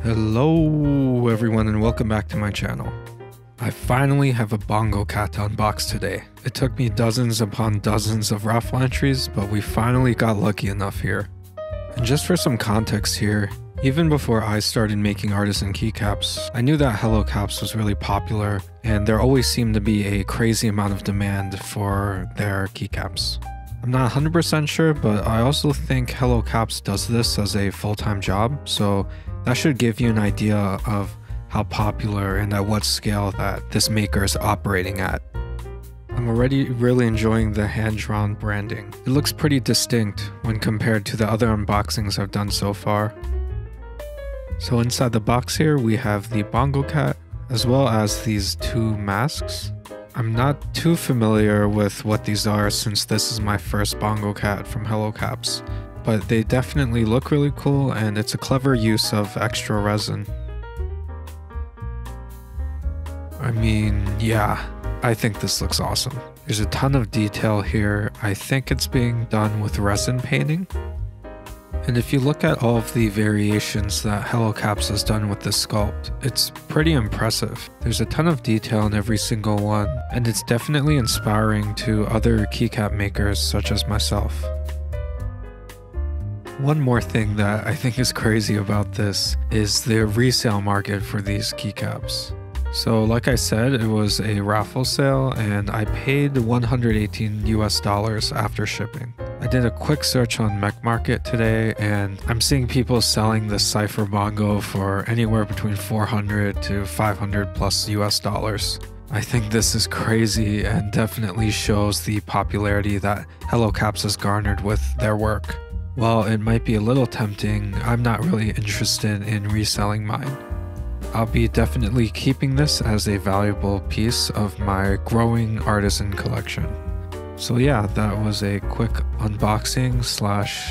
Hello everyone and welcome back to my channel. I finally have a Bongo cat to unbox today. It took me dozens upon dozens of raffle entries, but we finally got lucky enough here. And just for some context here, even before I started making Artisan Keycaps, I knew that Hello Caps was really popular and there always seemed to be a crazy amount of demand for their keycaps. I'm not 100% sure, but I also think Hello Caps does this as a full-time job, so that should give you an idea of how popular and at what scale that this maker is operating at. I'm already really enjoying the hand-drawn branding. It looks pretty distinct when compared to the other unboxings I've done so far. So inside the box here we have the Bongo cat as well as these two masks. I'm not too familiar with what these are since this is my first Bongo cat from Hello Caps, but they definitely look really cool and it's a clever use of extra resin. I mean, yeah, I think this looks awesome. There's a ton of detail here. I think it's being done with resin painting. And if you look at all of the variations that Hello Caps has done with this sculpt, it's pretty impressive. There's a ton of detail in every single one, and it's definitely inspiring to other keycap makers such as myself. One more thing that I think is crazy about this is the resale market for these keycaps. So like I said, it was a raffle sale and I paid $118 after shipping. I did a quick search on Mech Market today and I'm seeing people selling the Cipher Bongo for anywhere between $400 to $500 plus US. I think this is crazy and definitely shows the popularity that Hello Caps has garnered with their work. While it might be a little tempting, I'm not really interested in reselling mine. I'll be definitely keeping this as a valuable piece of my growing artisan collection. So yeah, that was a quick unboxing slash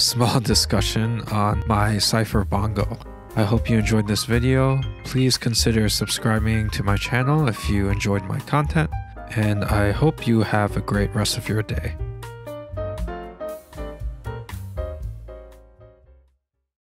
small discussion on my Cipher Bongo. I hope you enjoyed this video. Please consider subscribing to my channel if you enjoyed my content, and I hope you have a great rest of your day.